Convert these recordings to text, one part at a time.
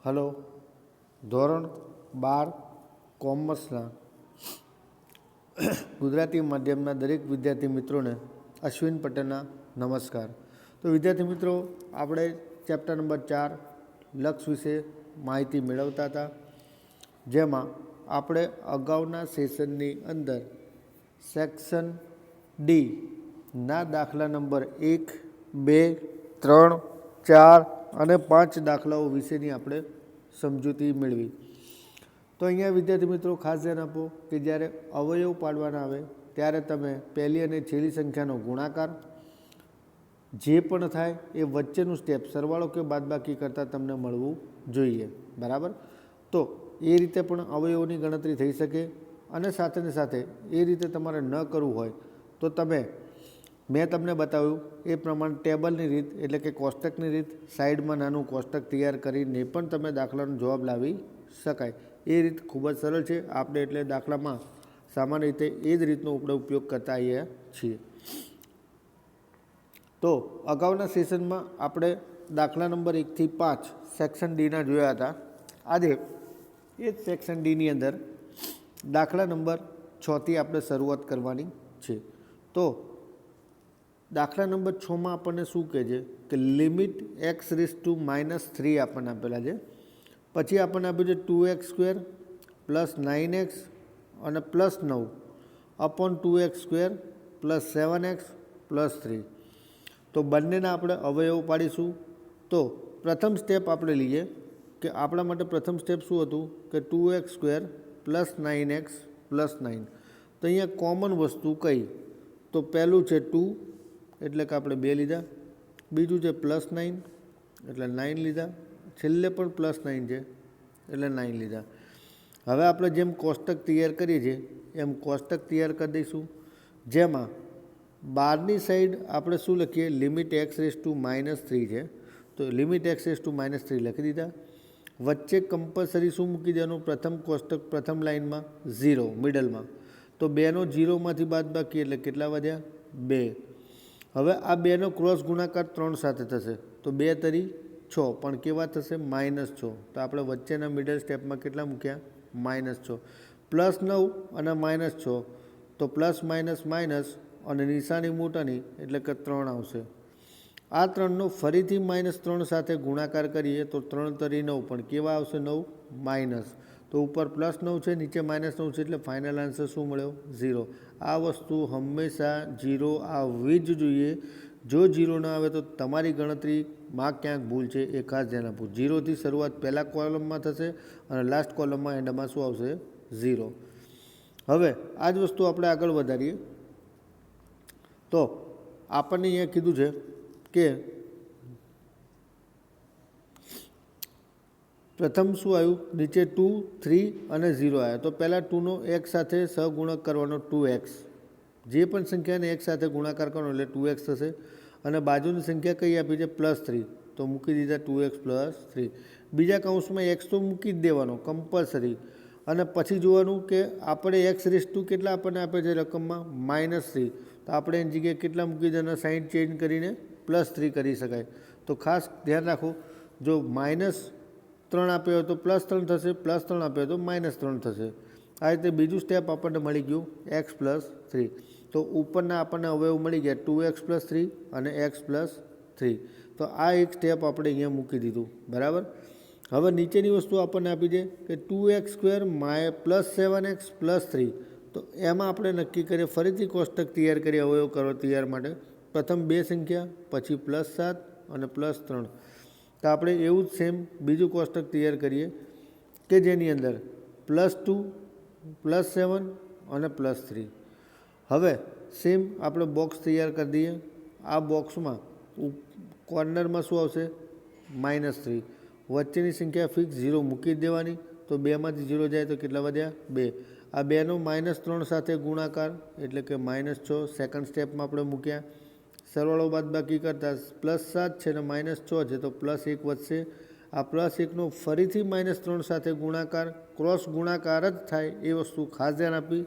Hello, ધોરણ 12 કોમર્સના ગુજરાતી માધ્યમના દરેક વિદ્યાર્થી મિત્રોને અશ્વિન પટેલના નમસ્કાર. તો વિદ્યાર્થી મિત્રો, આપણે ચેપ્ટર નંબર 4 લક્ષ વિશે માહિતી મેળવતા હતા, જેમાં આપણે અગાઉના સેશનની અંદર સેક્શન ડી ના દાખલા નંબર 1, 2, 3, 4 અને 5 દાખલાઓ વિશેની આપણે સમજૂતી મેળવી. તો અહીંયા વિદ્યાર્થી મિત્રો ખાસ ધ્યાન આપો કે જ્યારે અવયવ પાડવાના આવે ત્યારે તમે પહેલી અને છેલ્લી સંખ્યાનો ગુણાકાર જે પણ થાય એ વચ્ચેનું સ્ટેપ સરવાળો કે બાદબાકી કરતાં તમને મળવું જોઈએ. બરાબર? તો એ રીતે પણ અવયવોની ગણતરી થઈ શકે. અને સાથે સાથે એ રીતે તમારે ન કરવું હોય તો તમે મેં તમને બતાવ્યું એ પ્રમાણે ટેબલની રીત એટલે કે કોષ્ટકની રીત, સાઈડમાં નાનું કોષ્ટક તૈયાર કરીને પણ તમે દાખલાનો જવાબ લાવી શકાય. એ રીત ખૂબ જ સરળ છે. આપણે એટલે દાખલામાં સામાન્ય રીતે એ જ રીતનો આપણે ઉપયોગ કરતા આવીએ છીએ. તો અગાઉના સેશનમાં આપણે દાખલા નંબર 1 થી 5 સેક્શન ડીના જોયા હતા. આજે એ જ સેક્શન ડીની અંદર દાખલા નંબર 6 થી આપણે શરૂઆત કરવાની છે. તો દાખલા નંબર 6માં આપણને શું કહે છે કે લિમિટ x⁻³ આપણને આપેલા છે. પછી આપણને આપ્યું છે 2x² + 9x અને +9 અપોન 2x² + 7x + 3. તો બંનેના આપણે અવયવ પાડીશું. તો પ્રથમ સ્ટેપ આપણે લઈએ કે આપણા માટે પ્રથમ સ્ટેપ શું હતું કે 2x² + 9x + 9. તો અહીંયા કોમન વસ્તુ કઈ? તો પહેલું છે 2 એટલે કે આપણે 2 લીધા, બીજું છે +9 એટલે 9 લીધા, છેલ્લે પણ +9 છે એટલે 9 લીધા. હવે આપણે જેમ કોષ્ટક તૈયાર કરીએ છીએ એમ કોષ્ટક તૈયાર કરી દઈશું, જેમાં બહારની સાઈડ આપણે શું લખીએ લિમિટ x⁻³ છે. તો લિમિટ x⁻³ લખી દીધા. વચ્ચે કમ્પલસરી શું મૂકી દેવાનું? પ્રથમ કોષ્ટક પ્રથમ લાઇનમાં 0 મિડલમાં. તો 2નો 0માંથી બાદબાકી એટલે કેટલા વધ્યા? 2. હવે આ 2નો ક્રોસ ગુણાકાર 3 સાથે થશે. તો 2 તરી 6 પણ કેવા થશે? -6. તો આપણે વચ્ચેના મિડલ સ્ટેપમાં કેટલા મૂક્યા? -6. +9 અને -6 તો પ્લસ માઇનસ માઇનસ અને નિશાની મોટાની એટલે કે 3 આવશે. આ 3નો ફરીથી -3 સાથે ગુણાકાર કરીએ તો 3 તરી 9 પણ કેવા આવશે? 9 માઇનસ. તો ઉપર +9 છે, નીચે -9 છે એટલે ફાઇનલ આન્સર શું મળ્યો? 0. આ વસ્તુ હંમેશા 0 આવવી જ જોઈએ. જો 0 ના આવે તો તમારી ગણતરીમાં ક્યાંક ભૂલ છે, એ ખાસ ધ્યાન આપવું. 0થી શરૂઆત પહેલા કોલમમાં થશે અને લાસ્ટ કોલમમાં એન્ડમાં શું આવશે? 0. હવે આ જ વસ્તુ આપણે આગળ વધારીએ તો આપણને અહીંયા કીધું છે કે પ્રથમ શું આવ્યું? નીચે 2, 3 અને 0 આવ્યા. તો પહેલાં 2નો x સાથે સહગુણક કરવાનો 2x. જે પણ સંખ્યાને x સાથે ગુણાકાર કરવાનો એટલે 2x થશે. અને બાજુની સંખ્યા કઈ આપી છે? +3. તો મૂકી દીધા 2x + 3. બીજા કૌંસમાં x તો મૂકી જ દેવાનો કમ્પલસરી. અને પછી જોવાનું કે આપણે x⁻² કેટલા આપણને આપે છે રકમમાં? -3. તો આપણે એની જગ્યાએ કેટલા મૂકી દેવાના? સાઇન ચેન્જ કરીને +3 કરી શકાય. તો ખાસ ધ્યાન રાખો, જો -3 આપ્યો હોય તો +3 થશે, +3 આપ્યો હોય તો -3 થશે. આ રીતે બીજું સ્ટેપ આપણને મળી ગયું x + 3. તો ઉપરના આપણને અવયવ મળી ગયા 2x + 3 અને x + 3. તો આ એક સ્ટેપ આપણે અહીંયા મૂકી દીધું. બરાબર? હવે નીચેની વસ્તુ આપણને આપી છે કે 2x² + 7x + 3. તો એમાં આપણે નક્કી કરીએ, ફરીથી કોષ્ટક તૈયાર કરીએ અવયવ કરવા તૈયાર માટે. પ્રથમ 2 સંખ્યા, પછી +7 અને +3. તો આપણે એવું જ સેમ બીજું કોષ્ટક તૈયાર કરીએ કે જેની અંદર +2, +7 અને +3. હવે સેમ આપણે બોક્સ તૈયાર કરી દઈએ. આ બોક્સમાં કોર્નરમાં શું આવશે? -3. વચ્ચેની સંખ્યા ફિક્સ 0 મૂકી જ દેવાની. તો 2માંથી 0 જાય તો કેટલા વધ્યા? 2. આ 2નો -3 સાથે ગુણાકાર એટલે કે -6 સેકન્ડ સ્ટેપમાં આપણે મૂક્યા. સરવાળો બાદબાકી કરતાં +7 છે ને -6 છે તો +1 વધશે. આ +1નો ફરીથી -3 સાથે ગુણાકાર, ક્રોસ ગુણાકાર જ થાય એ વસ્તુ ખાસ ધ્યાન આપી.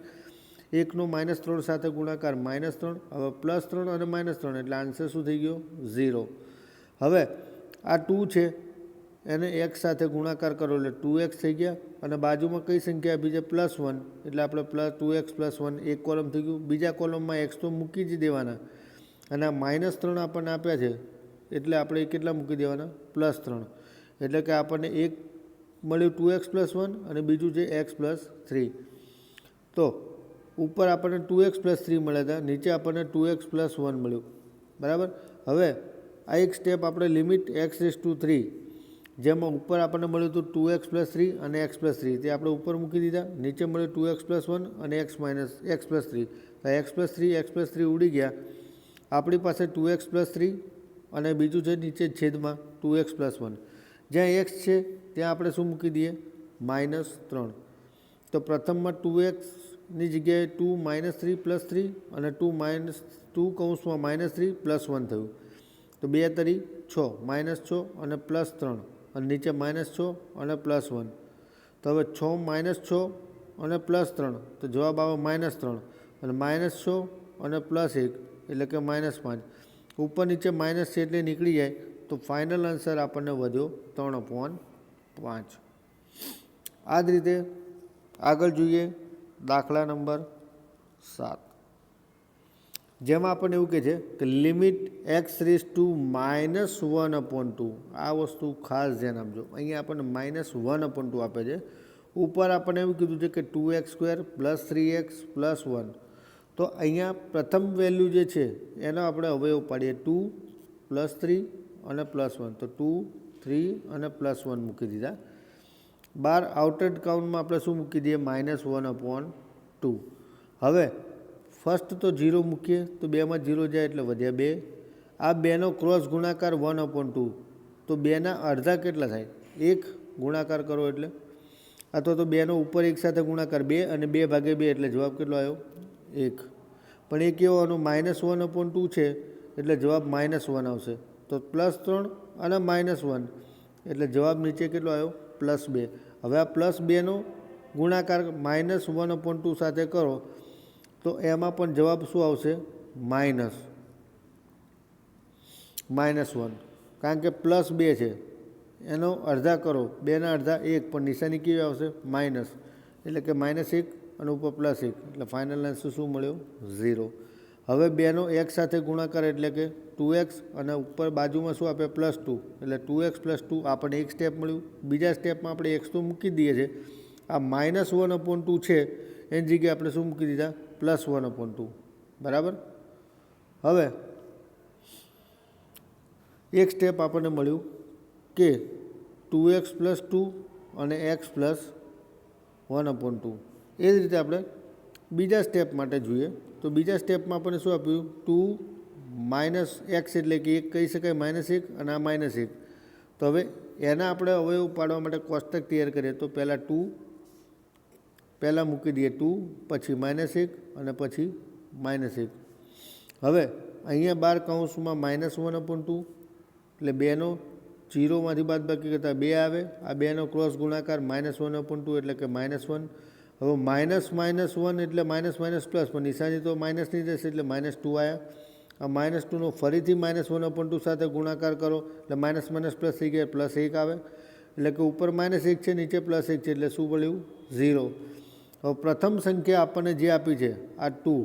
1નો -3 સાથે ગુણાકાર -3. હવે +3 અને -3 એટલે આન્સર શું થઈ ગયો? 0. હવે આ 2 છે, 2 + 3 = 6. 6 + 3 = 9. 9 + 3 = 22. 22 છે એને એક્સ સાથે ગુણાકાર કરો એટલે 2x થઈ ગયા, અને બાજુમાં કઈ સંખ્યા આપી છે +1 એટલે આપણે +2x + 1 એક કોલમ થઈ ગયું. બીજા કોલમમાં એક્સ તો મૂકી જ દેવાના, અને આ -3 આપણને આપ્યા છે એટલે આપણે કેટલા મૂકી દેવાના +3, એટલે કે આપણને એક મળ્યું 2x + 1 અને બીજું છે x + 3. તો ઉપર આપણને 2x + 3 મળ્યા હતા, નીચે આપણને 2x + 1 મળ્યું. બરાબર. હવે આ એક સ્ટેપ આપણે લિમિટ x⁵3 જેમાં ઉપર આપણને મળ્યું હતું 2x + 3 અને x + 3 તે આપણે ઉપર મૂકી દીધા, નીચે મળ્યું 2x + 1 અને x + 3. તો x + 3 x + 3 ઉડી ગયા, આપણી પાસે 2x + 3 અને બીજું છે નીચે છેદમાં 2x + 1. જ્યાં x છે ત્યાં આપણે શું મૂકી દઈએ -3. તો પ્રથમમાં 2xની જગ્યાએ 2 -3 + 3 અને 2 કૌંસમાં -3 + 1 થયું. તો 2 તરી 6 -6 અને +3 અને નીચે -6 અને +1. તો હવે 6 - અને +3 તો જવાબ આવે -3 અને -6 અને +1 એટલે કે -5. ઉપર નીચે માઇનસ છે એટલે નીકળી જાય, તો ફાઇનલ આન્સર આપણને વધ્યો 3/5. આ જ રીતે આગળ જોઈએ દાખલા નંબર 7, જેમાં આપણને એવું કહે છે કે લિમિટ x⁻². આ વસ્તુ ખાસ ધ્યાન આપજો. અહીંયા આપણને -1/2 આપે છે. ઉપર આપણને એવું કીધું છે કે 2x² + 3x + 1. તો અહીંયા પ્રથમ વેલ્યુ જે છે એનો આપણે અવયવ પાડીએ 2 + 3 અને +1. તો 2, 3 અને +1 મૂકી દીધા. બાર આઉટેડ કાઉન્ટમાં આપણે શું મૂકી દઈએ -1/2. હવે ફર્સ્ટ તો 0 મૂકીએ તો 2માં 0 જાય એટલે વધ્યા 2. આ 2નો ક્રોસ ગુણાકાર 1/2. તો 2ના અડધા કેટલા થાય 1 ગુણાકાર કરો એટલે, અથવા તો 2નો ઉપર એક સાથે ગુણાકાર 2 અને 2/2 એટલે જવાબ કેટલો આવ્યો 1. પણ એ કેવો -1/2 છે એટલે જવાબ -1 આવશે. તો +3 અને -1 એટલે જવાબ નીચે કેટલો આવ્યો +2. હવે આ +2નો ગુણાકાર -1/2 સાથે કરો તો એમાં પણ જવાબ શું આવશે -1, કારણ કે +2 છે એનો અડધા કરો, 2ના અડધા 1 પણ નિશાની કેવી આવશે માઇનસ, એટલે કે -1 અને ઉપર +1 એટલે ફાઇનલ આન્સર શું મળ્યો 0. હવે 2નો x સાથે ગુણાકાર એટલે કે 2x અને ઉપર બાજુમાં શું આપે +2 એટલે 2x + 2 આપણને એક સ્ટેપ મળ્યું. બીજા સ્ટેપમાં આપણે x તો મૂકી દઈએ છીએ, આ -1/2 છે એની જગ્યાએ આપણે શું મૂકી દીધા +1/2. બરાબર. હવે એક સ્ટેપ આપણને મળ્યું કે 2x + 2 અને x + 1/2. એ જ રીતે આપણે બીજા સ્ટેપ માટે જોઈએ તો બીજા સ્ટેપમાં આપણને શું આપ્યું 2 - x એટલે કે એક કહી શકાય -1 અને આ -1. તો હવે એના આપણે અવયવ પાડવા માટે કોષ્ટક તૈયાર કરીએ તો પહેલાં મૂકી દઈએ 2, પછી -1 અને પછી -1. હવે અહીંયા 12 કૌંસમાં -1/2 એટલે 2નો 0માંથી બાદબાકી કરતાં 2 આવે. આ 2નો ક્રોસ ગુણાકાર -1/2 એટલે કે -1. હવે -1 એટલે -- પણ નિશાની તો માઇનસની જશે એટલે -2 આવ્યા. આ -2નો ફરીથી -1/2 સાથે ગુણાકાર કરો એટલે -- થઈ ગયા +1 આવે, એટલે કે ઉપર -1 છે નીચે +1 છે એટલે શું મળ્યું 0. હવે પ્રથમ સંખ્યા આપણને જે આપી છે આ 2,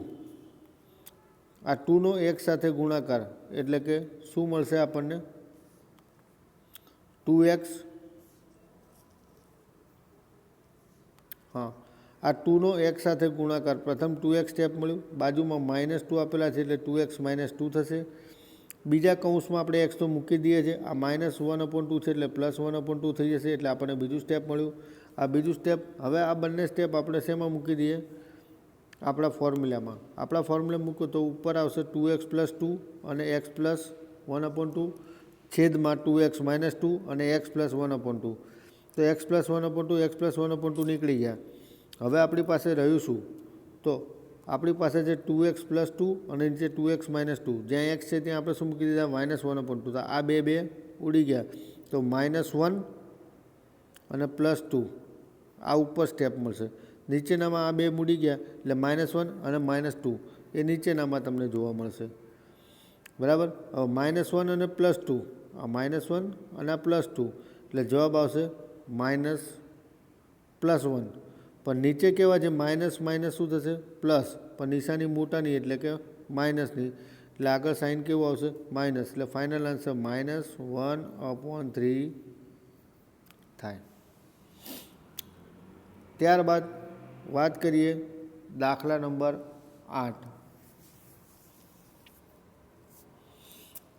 આ 2નો x સાથે ગુણાકાર એટલે કે શું મળશે આપણને 2x. હા, આ 2નો x સાથે ગુણાકાર પ્રથમ 2x સ્ટેપ મળ્યું, બાજુમાં -2 આપેલા છે એટલે 2x - 2 થશે. બીજા કૌંસમાં આપણે x તો મૂકી દઈએ છીએ, આ -1/2 છે એટલે +1/2 થઈ જશે એટલે આપણને બીજું સ્ટેપ મળ્યું. આ બીજું સ્ટેપ, હવે આ બંને સ્ટેપ આપણે શેમાં મૂકી દઈએ આપણા ફોર્મ્યુલામાં. આપણા ફોર્મ્યુલા મૂકો તો ઉપર આવશે 2x + 2 અને x + 1/2 છેદમાં 2x - 2 અને x + 1/2. તો x + 1/2 x + 1/2 નીકળી ગયા. હવે આપણી પાસે રહ્યું શું, તો આપણી પાસે છે 2x + 2 અને નીચે 2x - 2. જ્યાં x છે ત્યાં આપણે શું મૂકી દીધા -1/2. તો આ બે ઉડી ગયા, તો -1 અને +2 આ ઉપર સ્ટેપ મળશે. નીચેનામાં આ બે મૂડી ગયા એટલે -1 અને -2 એ નીચેનામાં તમને જોવા મળશે. બરાબર. હવે -1 અને +2, આ -1 અને આ +2 એટલે જવાબ આવશે -+1. પણ નીચે કેવા છે માઇનસ માઇનસ શું થશે પ્લસ, પણ નિશાની મોટાની એટલે કે માઇનસની, એટલે આગળ સાઇન કેવું આવશે માઇનસ, એટલે ફાઇનલ આન્સર -1/3 થાય. ત્યારબાદ વાત કરીએ દાખલા નંબર 8.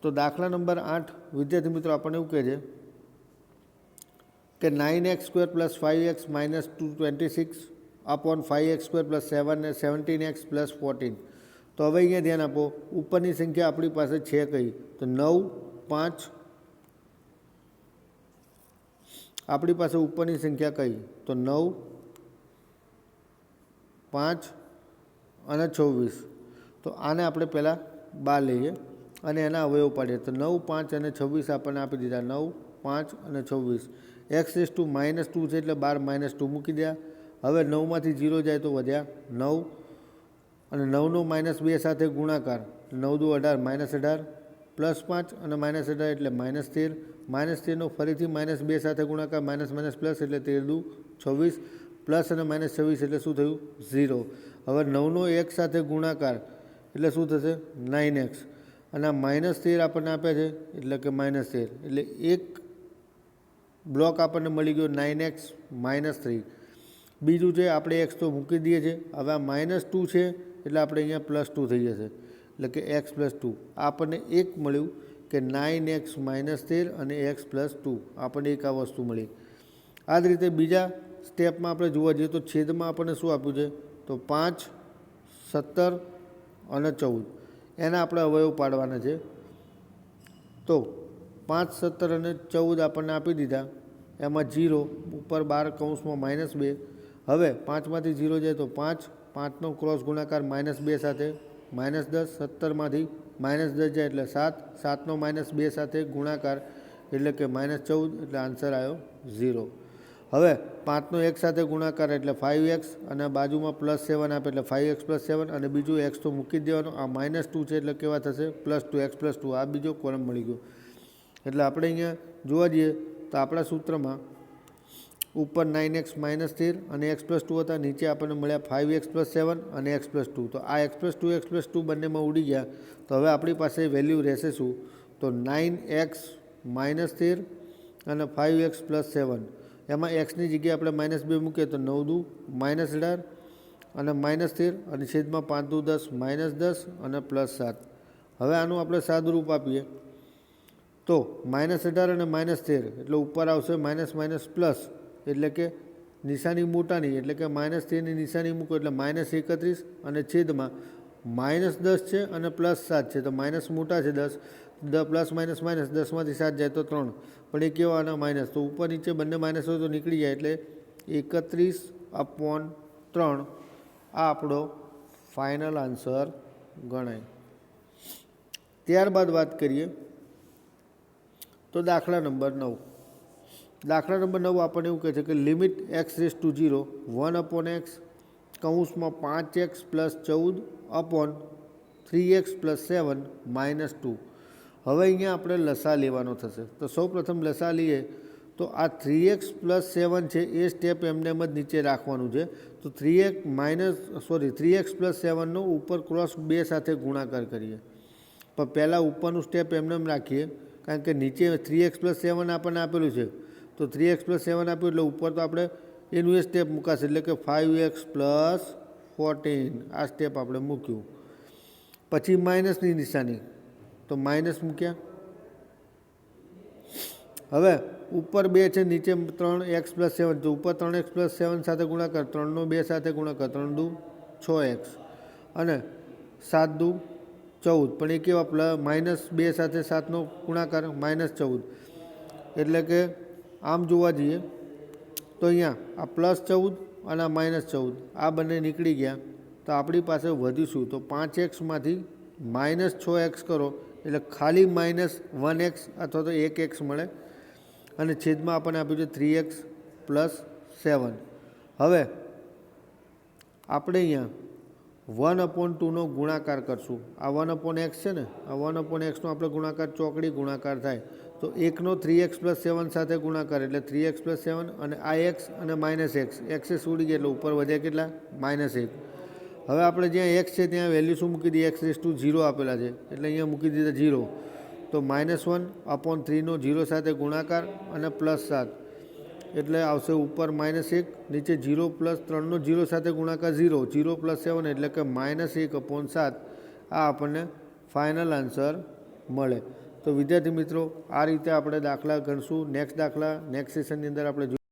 તો દાખલા નંબર 8 વિદ્યાર્થી મિત્રો આપણને એવું કહે છે કે 9x² + 5x - 226 upon 5x² + 17x + 14. તો હવે અહીંયા ધ્યાન આપો, ઉપરની સંખ્યા આપણી પાસે છે કઈ, તો 9, 5. આપણી પાસે ઉપરની સંખ્યા કઈ, તો 9, 5 અને 24. તો આને આપણે પહેલાં બહાર લઈએ અને એના અવયવ પાડીએ. તો 9, 5 અને 26 આપણને આપી દીધા. 9, 5 અને 26. x⁻² -2 છે એટલે બાર -2 મૂકી દે. હવે 9માંથી 0 જાય તો વધ્યા 9 અને 9નો -2 સાથે ગુણાકાર, 9 દુ 18 -18 +5 અને -18 એટલે -13. -13નો ફરીથી -2 સાથે ગુણાકાર, -- પ્લસ એટલે 13 દુ 26 પ્લસ અને -26 એટલે શું થયું 0. હવે 9નો 1 સાથે ગુણાકાર એટલે શું થશે 9x અને -13 આપણને આપે છે એટલે કે -13 એટલે એક બ્લોક આપણને મળી ગયો 9x -3. બીજું છે આપણે x તો મૂકી દઈએ છીએ. હવે આ -2 છે એટલે આપણે અહીંયા +2 થઈ જશે એટલે કે x + 2. આપણને એક મળ્યું કે 9x -13 અને x + 2 આપણને એક આ વસ્તુ મળી. આ જ રીતે બીજા સ્ટેપમાં આપણે જોવા જઈએ તો છેદમાં આપણને શું આપ્યું છે, તો 5, 17 અને 14 એના આપણે અવયવ પાડવાના છે. તો 5, 17 અને 14 આપણને આપી દીધા, એમાં 0 ઉપર 12 કૌંસમાં -2. હવે 5માંથી 0 જાય તો 5, 5નો ક્રોસ ગુણાકાર -2 સાથે -10, 17માંથી -10 જાય એટલે 7, 7નો -2 સાથે ગુણાકાર એટલે કે -14 એટલે આન્સર આવ્યો 0. હવે 5નો 1 સાથે ગુણાકાર એટલે 5x અને બાજુમાં +7 આપે એટલે 5x + 7 અને બીજું x તો મૂકી દેવાનું. આ -2 છે એટલે કેવા થશે +2x + 2. આ બીજો કોલમ મળી ગયો. એટલે આપણે અહીંયા જોવા જઈએ તો આપણા સૂત્રમાં ઉપર 9x -13 અને x + 2 હતા, નીચે આપણને મળ્યા 5x + 7 અને x + 2. તો આ x + 2 x + 2 બંનેમાં ઉડી ગયા. તો હવે આપણી પાસે વેલ્યુ રહેશે શું, તો 9x -13 અને 5x + 7. એમાં એક્સની જગ્યાએ આપણે -2 મૂકીએ તો 9 દુ -18 અને -13 અને છેદમાં 5 દુ 10 -10 અને +7. હવે આનું આપણે સાદુરૂપ આપીએ તો -18 અને -13 એટલે ઉપર આવશે -- એટલે કે નિશાની મોટાની એટલે કે -13ની નિશાની મૂકો એટલે -31 અને છેદમાં -10 છે અને +7 છે. તો માઇનસ મોટા છે 10, પ્લસ માઇનસ માઇનસ 10માંથી 7 જાય તો 3, પણ એ કેવા આના માઇનસ, તો ઉપર નીચે બંને માઇનસ હોય તો નીકળી જાય એટલે 31/3 આ આપણો ફાઇનલ આન્સર ગણાય. ત્યારબાદ વાત કરીએ તો દાખલા નંબર 9. દાખલા નંબર 9 આપણને એવું કહે છે કે લિમિટ x⁻0 1/x કૌંસમાં 5x + 14/3x + 7 -2. હવે અહીંયા આપણે લસા લેવાનો થશે. તો સૌપ્રથમ લસા લઈએ તો આ 3x + 7 છે એ સ્ટેપ એમને એમ જ નીચે રાખવાનું છે. તો 3x + 7નો ઉપર ક્રોસ 2 સાથે ગુણાકાર કરીએ. પણ પહેલાં ઉપરનું સ્ટેપ એમને એમ રાખીએ કારણ કે નીચે 3x + 7 આપણને આપેલું છે. તો 3x + 7 આપ્યું એટલે ઉપર તો આપણે એનું એ સ્ટેપ મૂકાશે એટલે કે 5x + 14 આ સ્ટેપ આપણે મૂક્યું. પછી માઇનસની નિશાની તો માઇનસ મૂક્યા. હવે ઉપર 2 છે નીચે 3x + 7 તો ઉપર 3x + 7 સાથે ગુણાકાર, 3નો 2 સાથે ગુણાકાર 3 દુ 6x અને 7 દુ 14, પણ એ કેવા -2 સાથે 7નો ગુણાકાર -14 એટલે કે આમ જોવા જઈએ તો અહીંયા આ +14 અને આ -14 આ બંને નીકળી ગયા. તો આપણી પાસે વધ્યું તો 5xમાંથી -6x કરો એટલે ખાલી -1x અથવા તો 1x મળે અને છેદમાં આપણને આપ્યું છે 3x + 7. હવે આપણે અહીંયા 1/2નો ગુણાકાર કરશું. આ 1/x છે ને, આ 1/xનો આપણે ગુણાકાર ચોકડી ગુણાકાર થાય તો 1નો 3x + 7 સાથે ગુણાકાર એટલે 3x + 7 અને આ x અને -x એક્સેસ ઉડી ગયા એટલે ઉપર વધ્યા કેટલા -1. હવે આપણે જ્યાં x છે ત્યાં વેલ્યુ શું મૂકી દઈએ x⁻0 આપેલા છે એટલે અહીંયા મૂકી દીધા 0. તો -1/3નો 0 સાથે ગુણાકાર અને +7 એટલે આવશે ઉપર -1, નીચે 0 + 3નો 0 સાથે ગુણાકાર 0, 0 + 7 એટલે કે -1/7. આ આપણને ફાઇનલ આન્સર મળે. તો વિદ્યાર્થી મિત્રો આ રીતે આપણે દાખલા ગણશું. નેક્સ્ટ દાખલા નેક્સ્ટ સેશનની અંદર આપણે